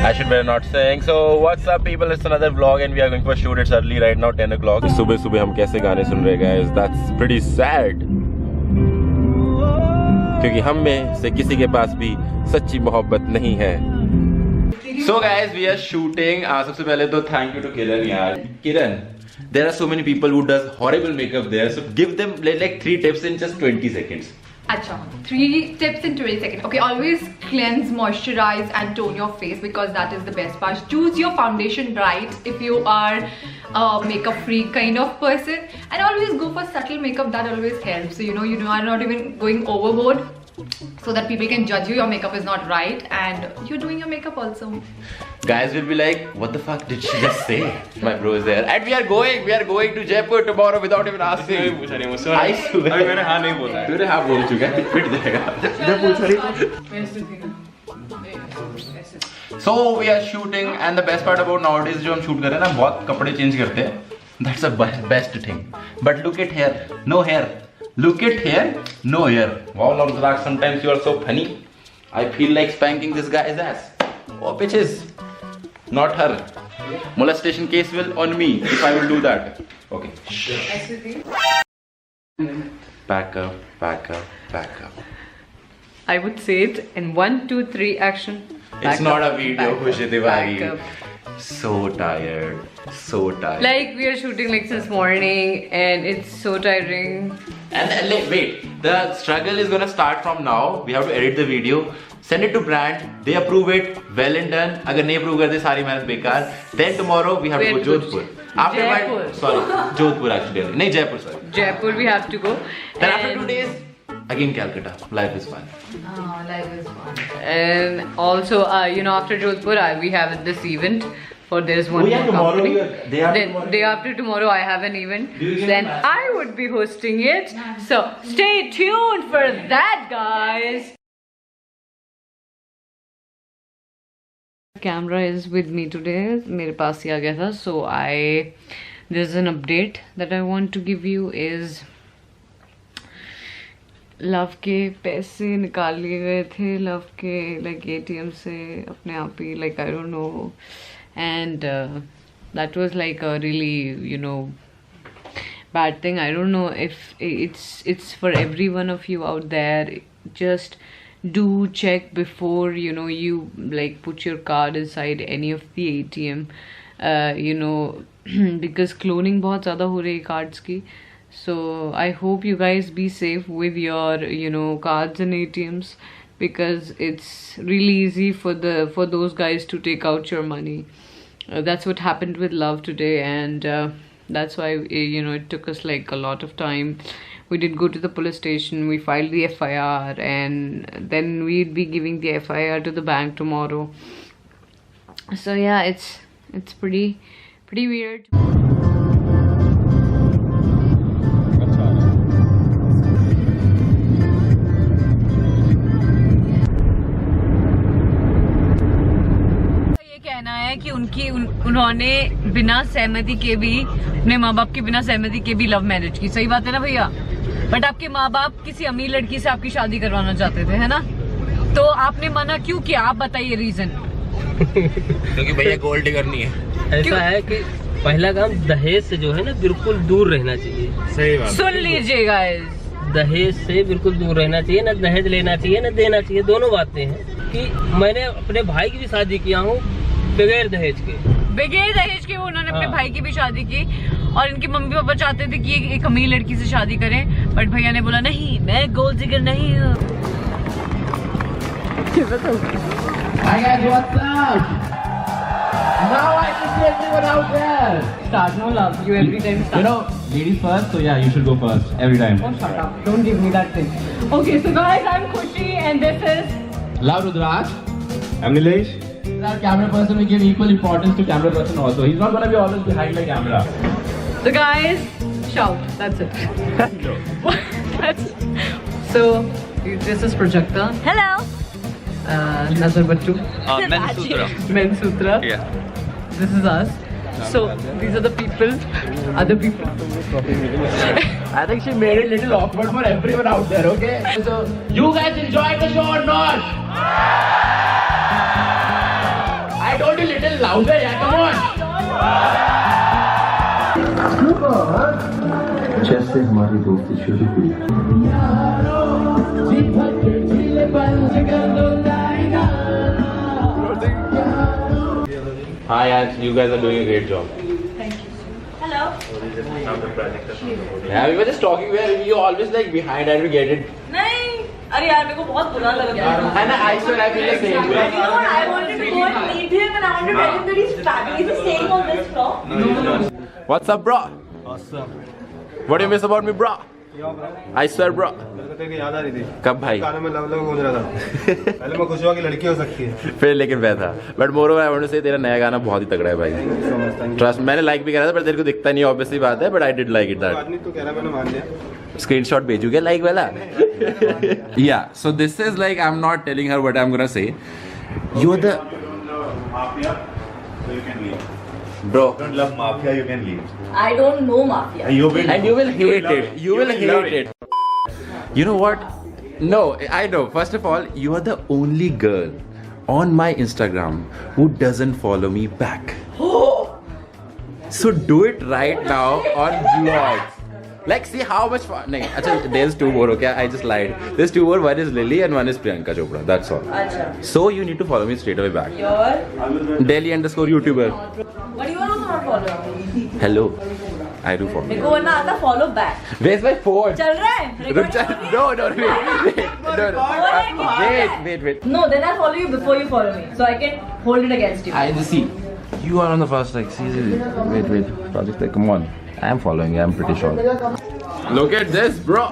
I should better not saying. So what's up people, it's another vlog and we are going for a shoot. It's early right now, 10 o'clock. सुबह हम कैसे गाने सुन रहे guys? That's pretty sad. क्योंकि हम में से किसी के पास भी सच्ची मोहब्बत नहीं है. So guys, we are shooting. सबसे पहले तो thank you to Kiran यार. Kiran, there are so many people who does horrible makeup there. So give them like 3 tips in just 20 seconds. Acha, 3 tips in 20 seconds. Okay, always cleanse, moisturize and tone your face because that is the best part. Choose your foundation right if you are a makeup freak kind of person, and always go for subtle makeup. That always helps. So you are not even going overboard, so that people can judge you. Your makeup is not right and you're doing your makeup also. Guys will be like, what the fuck did she just say? My bro is there and we are going to Jaipur tomorrow without even asking. I swear. अभी मैंने हाँ नहीं बोला है. तूने हाँ बोल चुका है, पिट जाएगा. इधर पूछ रही. So we are shooting and the best part about nowadays जो हम shoot कर रहे हैं ना, बहुत कपड़े change करते हैं. That's the best thing. But look at hair, no hair. Look at hair, no hair. Wow, Lord Zrak, sometimes you are so funny. I feel like spanking this guy's ass. Oh bitches. Not her. Molestation case will on me if I will do that. Okay. Back up, back up, back up. I would say it in 1, 2, 3 action. It's not a video, Khushi Tiwari. So tired. So tired. Like we are shooting like since morning and it's so tiring. And wait, the struggle is gonna start from now. We have to edit the video, send it to brand, they approve it, well and done. Agar nahi approve karte सारी मेहनत बेकार. Then tomorrow we have to go Jodhpur. After Jaipur. Sorry, Jodhpur actually. Nahi, Jaipur, sorry. Jaipur we have to go. Then after 2 days, again Calcutta. Life is fun. Oh, life is fun. And also, after Jodhpur, we have this event. For there's one more tomorrow. company. Day after tomorrow, I have an event. Then I would be hosting it. So stay tuned for that, guys. Camera is with me today. मेरे पास ही आ गया था. So there's an update that I want to give you is love के पैसे निकाल लिए गए थे. Love के like ATM से अपने आप ही like I don't know. And that was like a really bad thing. I don't know if it's for every one of you out there. Just do check before you like put your card inside any of the ATM, because cloning बहुत ज़्यादा हो रही है cards की. So I hope you guys be safe with your cards and ATMs, because it's really easy for those guys to take out your money. That's what happened with Love today, and that's why it took us like a lot of time. We did go to the police station, we filed the FIR, and then we'd be giving the FIR to the bank tomorrow. So yeah, it's pretty weird. कि उन्होंने बिना सहमति के भी, अपने माँ बाप के बिना सहमति के भी लव मैरिज की. सही बात है ना भैया? बट आपके माँ बाप किसी अमीर लड़की से आपकी शादी करवाना चाहते थे, है ना? तो आपने मना क्यों किया? आप बताइए रीजन. क्योंकि भैया गोल्ड करनी है. ऐसा है कि पहला काम, दहेज से जो है ना बिल्कुल दूर रहना चाहिए. सही बात. सुन लीजिएगा, दहेज से बिल्कुल दूर रहना चाहिए. ना दहेज लेना चाहिए ना देना चाहिए. दोनों बातें हैं. कि मैंने अपने भाई की भी शादी किया हूँ बगैर दहेज के उन्होंने अपने भाई की भी शादी की, और इनके मम्मी पापा चाहते थे कि एक अमीर लड़की से शादी करें, बट भैया ने बोला नहीं, मैं गोल्ड डिगर नहीं हूँ. Hi guys, what's up? Now I can see everyone out there. Start, no love, you every time start. Ladies first, so yeah, you should go first every time. Oh, shut up, don't give me that thing. Okay, so guys, I'm Khushi and this is Love Rudraj. I'm Nilesh. Our camera person, we give equal importance to camera person also. He's not gonna be always behind the camera. the guys. Shout, that's it. So, this is Prajakta. Hello. Nazar Battu. Men Sutra. Yeah. This is us. So, these are the people, other people. I think she made it a little awkward for everyone out there, okay? So, you guys enjoyed the show or not? I I told you little louder, yeah, come on. जैसे हमारी दोस्ती शुरू हुई Hi, you guys are doing a great job. Hello. Yeah, we were just talking where you always like behind and we get it. नहीं, अरे यार मेरे को बहुत बुरा लग रहा है. And I swear I feel the same way. You know what? I wanted to go and meet him and I wanted to tell him that he's fat. Is he staying on this floor? What's up, bro? Awesome. What do you miss about me, bro? I swear, bro. मेरे को तेरी याद आ रही थी. कब भाई? गाने में लव गूंज रहा था. पहले मैं खुश हुआ कि लड़की हो सकती है. फिर लेकिन मैं था. But moreover, I want to say तेरा नया गाना बहुत ही तगड़ा है भाई. Trust, मैंने like भी करा था पर तेरे को दिखता नहीं obviously बात है. But I did like it that. आदमी तो कह रहा मैंने मान लिया. Screenshot भेजूगे like वाला. Yeah. So this is like I'm not telling her what I'm gonna say. You're the Mafia, so you can leave. bro. Don't love mafia, you can leave. I don't know mafia. You will. And you will hate it. You will hate it. You know what? No, I know. First of all, you are the only girl on my Instagram who doesn't follow me back. So do it right now on vlogs. Like, see how much fun. No, actually, there's two more. Okay, I just lied. There's two more. One is Lily and one is Priyanka Chopra. That's all. अच्छा. So you need to follow me straight away back. Your. Delhi_YouTuber. But you are also not following. Hello. I do follow. मेरे को वरना आता follow back. Where's my phone? चल रहा है? रुक जा. No, wait. No, then I follow you before you follow me, so I can hold it against you. I just see. You are on the first like. See. Wait. Project like, come on. I am following you. I'm pretty sure. Look at this, bro.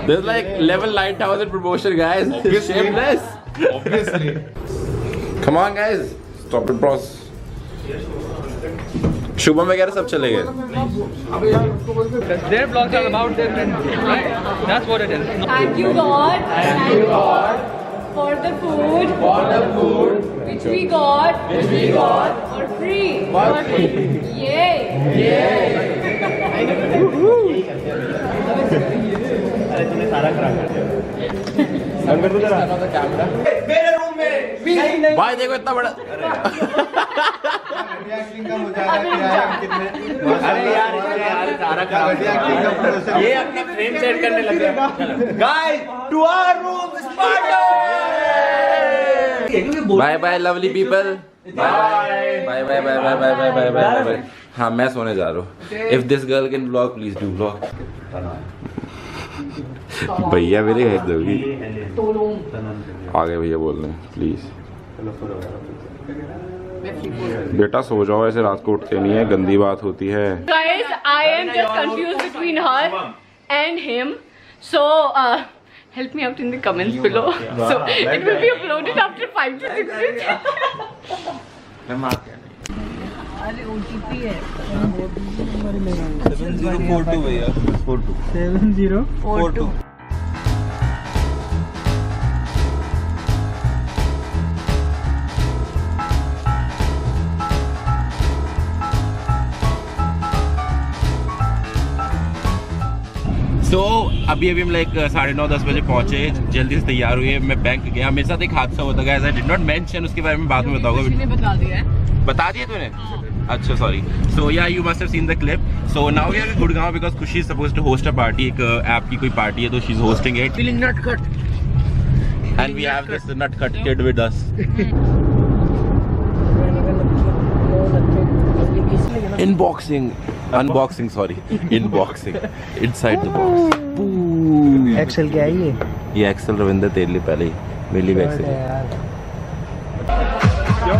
There's like level 9,000 promotion, guys. Shameless. Obviously. Come on, guys. Stop it, bros. Shubham वगैरह सब चले गए. Their vlogs are about their friends, right? That's what it is. Thank you, God. Thank you, God. For the food. Which we got. For free. Yay. भाई देखो इतना बड़ा. अरे यार ये अपना फ्रेम सेट करने लग गया. Guys, to our room, Sparta! Bye bye lovely people. Bye. हाँ मैं सोने जा रहा हूँ. If this girl can vlog, please do vlog. भैया मेरी हेल्प दोगी. आगे भैया बोल रहे हैं प्लीज. बेटा सो जाओ, ऐसे रात को उठते नहीं है, गंदी बात होती है. Guys, I am just confused between her and him. So, help me out in the comments below. So, it will be uploaded after 5 to 6 days. अरे OTP है. 7042 भैया. 7042. So, अभी हम लाइक 9:30-10 बजे पहुंचे, जल्दी से तैयार हुए. मैं बैंक गया. मेरे साथ एक हादसा होता गया. आई डिड नॉट मेंशन, उसके बारे में बाद में बताऊंगा. बता दिया है. बता दिए तूने? अच्छा sorry. So yeah you must have seen the clip. So now we are in Gurgaon because Khushi is supposed to host a party. एक ऐप की कोई पार्टी है तो she is hosting it. Feeling nut cut and we have this nut cut kid with us. Unboxing, sorry. Inboxing. Inside the box. Excel क्या है ये? ये Excel Ravindra तेरे लिए पहले ही मेरी बैग से.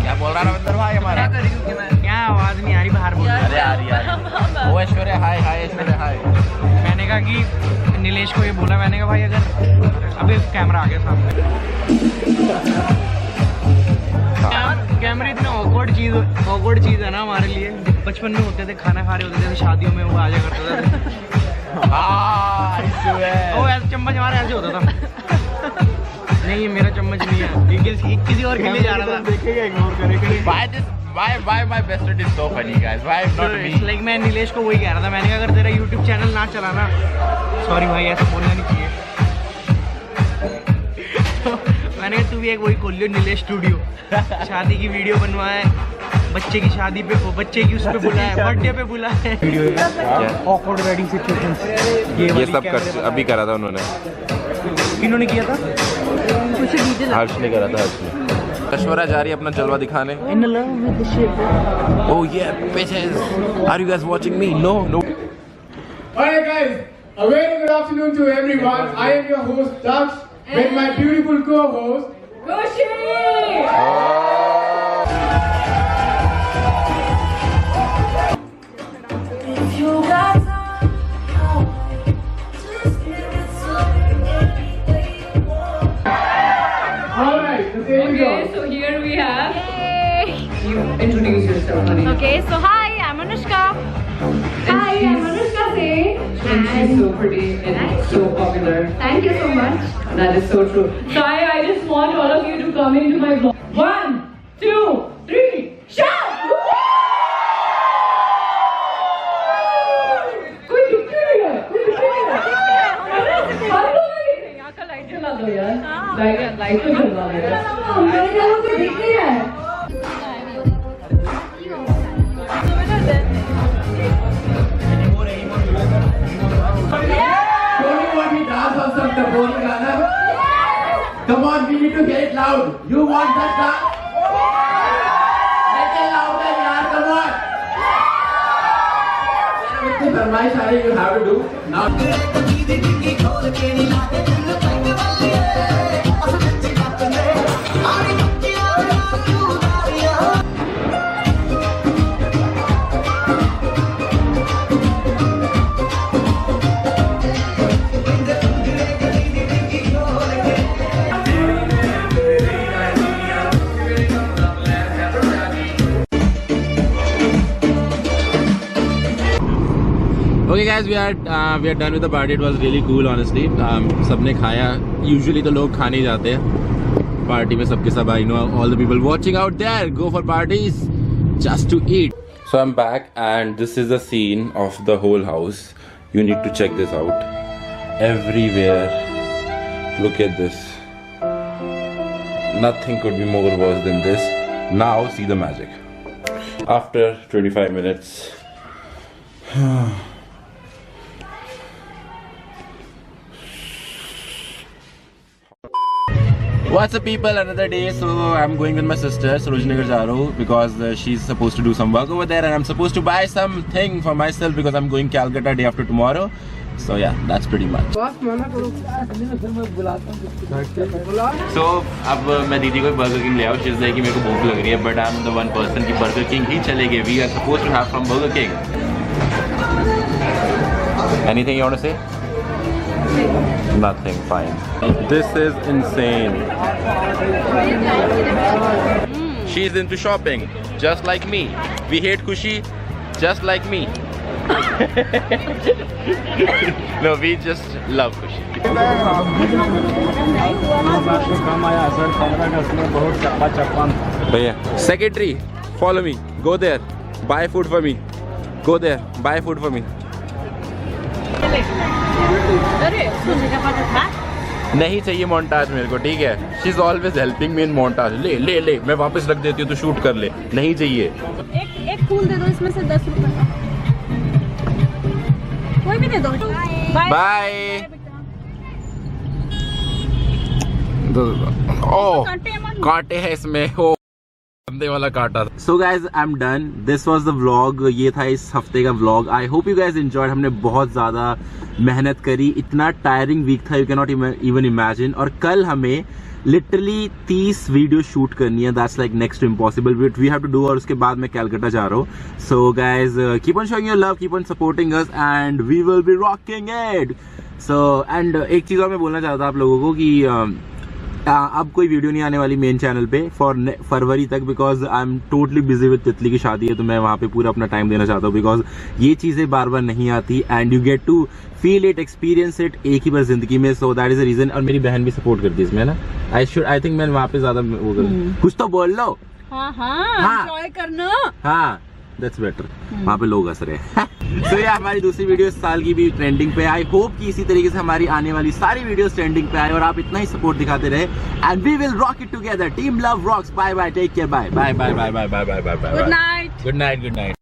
क्या बोल रहा रविंद्र भाई हमारा? क्या आवाज नहीं आ रही बाहर बोल. अरे आ रही. ओ ऐश्वर्या हाय ऐश्वर्या हाय. मैंने कहा कि नीलेश को ये बोला. मैंने कहा भाई अगर अभी कैमरा आ गया सामने. कैमरे इतना ऑकवर्ड चीज है ना हमारे लिए. बचपन में होते थे, खाना खा रहे होते थे शादियों में, वो आ जाया करता था. वो ऐसे चम्मच हमारा ऐसे होता था. नहीं ये मेरा चम्मच नहीं है, ये किसी और के लिए जा रहा था. देखेगा इग्नोर करेगा. Why my best friend is so funny guys? Why not me? Like मैं नीलेश को वही कह रहा था. मैंने कहा अगर तेरा YouTube चैनल ना चलाना, सॉरी भाई ऐसा बोलना नहीं चाहिए. मैंने कहा तू भी एक वही खोल लियो, नीलेश स्टूडियो। शादी की वीडियो बनवाए, बच्चे की शादी पे, बच्चे की उस पे बुलाया, बर्थडे पे बुलाया। ऑकवर्ड वेडिंग सिचुएशन ये सब अभी करा था उन्होंने। इन्होंने किया था, हर्ष ने करा था। हर्ष ने ऐश्वर्या जा रही है अपना जलवा दिखाने। Oh yeah, bitches. Are you guys watching me? No. Alright guys, a very good afternoon to everyone. I am your host Daksh with my beautiful co-host Kushi. Alright, so there we go. So here we have. You introduce yourself, honey. Okay, so hi, I'm Anushka. Hi, I'm Anushka Singh. And she's so pretty and so popular. Thank you so much. That is so true. So I just want all of you to come into my vlog. 1, 2, 3, shout! कोई दुख नहीं है, कोई दुख नहीं है। यहाँ का लाइट जला दो यार, लाइट तो जला दो यार। Come on, we need to get it loud. You want that dance? Make it louder, yaar. Come on. With the farmaish you have to do now. Okay guys, we are done with the party. It was really cool honestly. सबने खाया. Usually तो लोग खाने ही जाते हैं party में सबके सब. I know all the people watching out there go for parties just to eat. So I'm back and this is the scene of the whole house. You need to check this out. Everywhere. Look at this. Nothing could be more worse than this. Now see the magic. After 25 minutes. What's up people, another day. So I'm going with my sister Sarojinagar जा रहा हूँ because she's supposed to do some work over there and I'm supposed to buy something for myself because I'm going Calcutta day after tomorrow. So yeah, that's pretty much. So अब मैं दीदी को Burger King ले आऊँ. She's like कि मेरे को भूख लग रही है but I'm the one person कि Burger King ही चलेंगे. We are supposed to have from Burger King. Anything you want to say? Nothing, fine. This is insane. She's into shopping, just like me. We hate Kushi, just like me. No, we just love Kushi. Secretary, follow me. Go there. Buy food for me. Go there. Buy food for me. नहीं चाहिए montage मेरे को, ठीक है. She is always helping me in montage. ले ले ले, मैं वापस रख देती हूँ तो शूट कर ले. नहीं चाहिए. एक फूल दे दो इसमें से 10 रुपए का. कोई भी दे दो. बाय. ओह कांटे हैं इसमें. हो बंदे वाला काटा. So guys I am done. This was the vlog. ये था इस हफ्ते का vlog. I hope you guys enjoyed. हमने बहुत ज्यादा मेहनत करी. इतना टायरिंग वीक था, you can not even imagine. और कल हमें लिटरली 30 वीडियो शूट करनी है. That's like next impossible but we have to do. और उसके बाद मैं कैलकाटा जा रहा हूँ. So guys keep on showing your love, keep on supporting us and we will be rocking it. So and एक चीज और मैं बोलना चाहता था आप लोगों को कि अब कोई वीडियो नहीं आने वाली मेन चैनल पे फॉर फरवरी तक because I am totally busy with तितली की शादी है. तो मैं वहाँ पे पूरा अपना टाइम देना चाहता हूँ बिकॉज ये चीज़ें बार बार नहीं आती and you get to feel it, experience it एक ही बार जिंदगी में. So that is the reason. और मेरी बहन भी सपोर्ट करती है इसमें ना. आई थिंक मैं वहाँ पे ज्यादा वो करूँ. कुछ तो बोल लो. हाँ, एंजॉय करना. हाँ दैट्स बेटर। वहाँ पे लोग हंस रहे हैं। तो ये हमारी दूसरी वीडियो इस साल की भी ट्रेंडिंग पे। आई होप कि इसी तरीके से हमारी आने वाली सारी वीडियोस ट्रेंडिंग पे आए और आप इतना ही सपोर्ट दिखाते रहे। And we will rock it together. Team love rocks. Bye bye, take care, bye bye bye bye bye bye bye bye. Good night. Good night, good night.